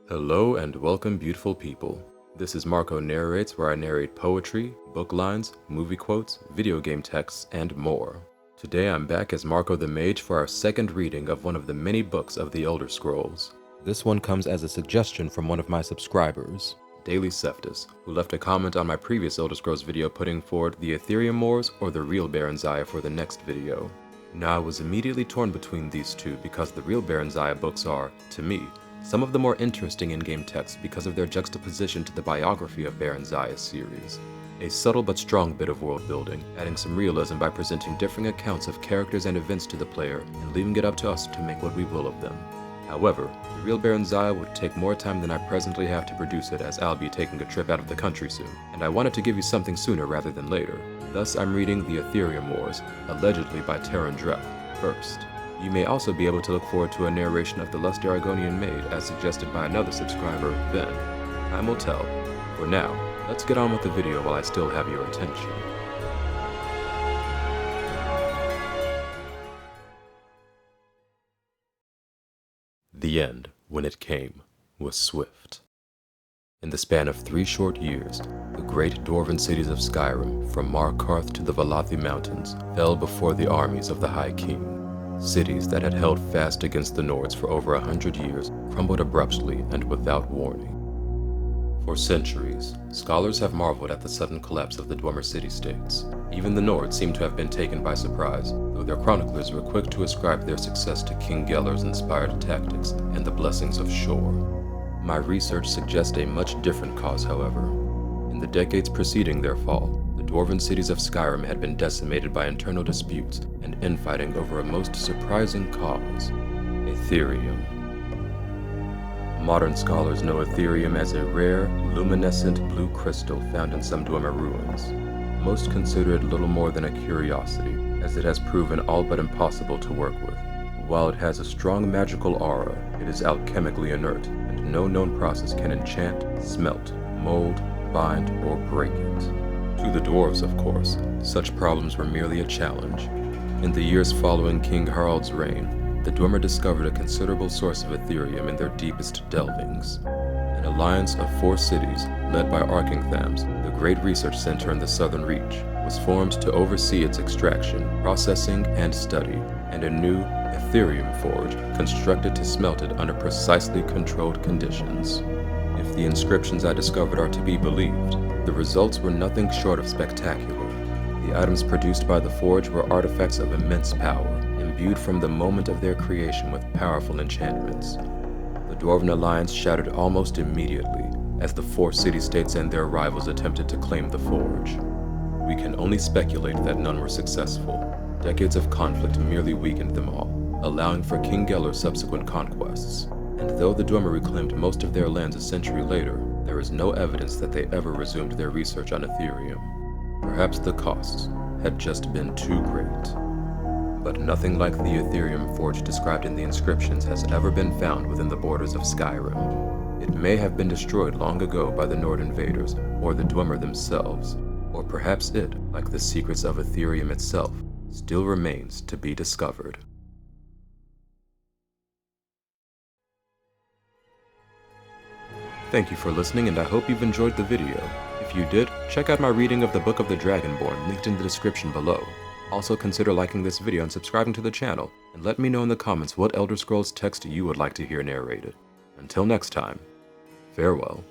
Hello and welcome, beautiful people. This is Marco Narrates, where I narrate poetry, book lines, movie quotes, video game texts, and more. Today I'm back as Marco the Mage for our second reading of one of the many books of the Elder Scrolls. This one comes as a suggestion from one of my subscribers, Daily Seftus, who left a comment on my previous Elder Scrolls video putting forward the Aetherium Wars or the real Baron Zaya for the next video. Now I was immediately torn between these two because the real Baron Zaya books are, to me, some of the more interesting in-game texts because of their juxtaposition to the biography of Baron Zaya's series. A subtle but strong bit of world building, adding some realism by presenting differing accounts of characters and events to the player and leaving it up to us to make what we will of them. However, the real Baron Zaya would take more time than I presently have to produce it, as I'll be taking a trip out of the country soon, and I wanted to give you something sooner rather than later. Thus I'm reading the Aetherium Wars, allegedly by Terran Dreth, first. You may also be able to look forward to a narration of the Lust Aragonian Maid as suggested by another subscriber, Ben. Time will tell. For now, let's get on with the video while I still have your attention. The end, when it came, was swift. In the span of 3 short years, the great dwarven cities of Skyrim, from Markarth to the Valathi Mountains, fell before the armies of the High King. Cities that had held fast against the Nords for over 100 years crumbled abruptly and without warning. For centuries, scholars have marveled at the sudden collapse of the Dwemer city-states. Even the Nords seem to have been taken by surprise, though their chroniclers were quick to ascribe their success to King Geller's inspired tactics and the blessings of Shor. My research suggests a much different cause, however. In the decades preceding their fall, the dwarven cities of Skyrim had been decimated by internal disputes and infighting over a most surprising cause: Aetherium. Modern scholars know Aetherium as a rare, luminescent blue crystal found in some Dwemer ruins. Most consider it little more than a curiosity, as it has proven all but impossible to work with. While it has a strong magical aura, it is alchemically inert, and no known process can enchant, smelt, mold, bind, or break it. To the dwarves, of course, such problems were merely a challenge. In the years following King Harald's reign, the Dwemer discovered a considerable source of Aetherium in their deepest delvings. An alliance of 4 cities, led by Arkinthams, the great research center in the Southern Reach, was formed to oversee its extraction, processing, and study, and a new Aetherium forge constructed to smelt it under precisely controlled conditions. If the inscriptions I discovered are to be believed, the results were nothing short of spectacular. The items produced by the forge were artifacts of immense power, imbued from the moment of their creation with powerful enchantments. The Dwarven Alliance shattered almost immediately, as the 4 city-states and their rivals attempted to claim the forge. We can only speculate that none were successful. Decades of conflict merely weakened them all, allowing for King Geller's subsequent conquests. And though the Dwemer reclaimed most of their lands a century later, there is no evidence that they ever resumed their research on Aetherium. Perhaps the costs had just been too great. But nothing like the Aetherium forge described in the inscriptions has ever been found within the borders of Skyrim. It may have been destroyed long ago by the Nord invaders, or the Dwemer themselves, or perhaps it, like the secrets of Aetherium itself, still remains to be discovered. Thank you for listening, and I hope you've enjoyed the video. If you did, check out my reading of the Book of the Dragonborn, linked in the description below. Also consider liking this video and subscribing to the channel, and let me know in the comments what Elder Scrolls text you would like to hear narrated. Until next time, farewell.